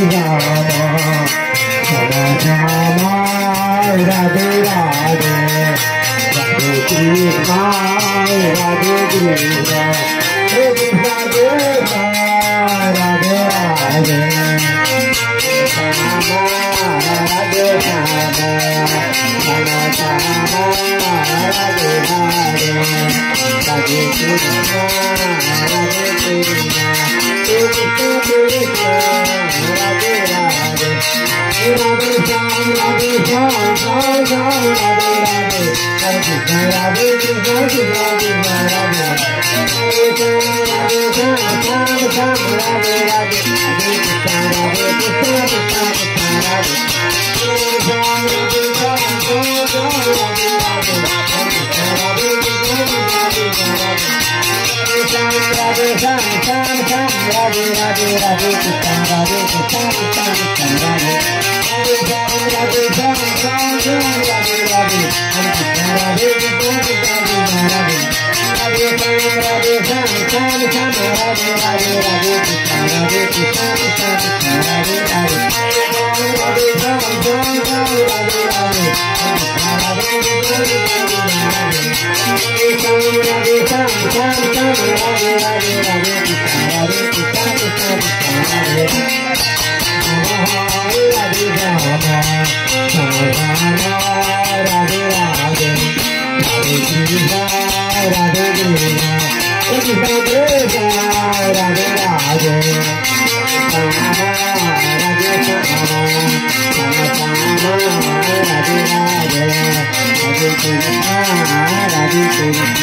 Radhe Radhe Radhe Krishna Radhe Krishna Radhe Radhe Radhe Shama Radhe Shama Shama Shama Radhe Radhe Radhe Krishna Radhe Krishna Krishna Krishna Radhe Radhe Radhe Sham Radhe Sham Sham Sham Radhe Radhe Radhe Krishna Krishna Krishna Radhe Radhe Radhe Sham Sham Sham Radhe Radhe Radhe Krishna Radhe Krishna Krishna Krishna Radhe Sham Radhe Sham Sham Sham Radhe Radhe Radhe Krishna Radhe Krishna Krishna Radhe Radhe Sham Sham Sham Radhe Radhe Radhe Krishna Radhe Krishna Krishna Krishna Radhe Radhe Sham Sham Sham Radhe Radhe Radhe Krishna Krishna Krishna Radhe Radhe Radhe Sham Sham Sham Radhe Radhe Radhe Krishna Radhe Krishna Krishna Krishna Radhe Radhe Radhe Sham Sham Sham Radhe Radhe Radhe Krishna Radhe Krishna Radhe Sham Sham Sham Radhe Radhe Radhe Krishna Radhe Krishna Krishna Krishna Radhe Radhe Radhe Rama Radhe Radhe Radhe Krishna Radhe Krishna Krishna Krishna Radhe Radhe Shama Radhe Shama Shama Shama Radhe Radhe Radhe Krishna Radhe Krishna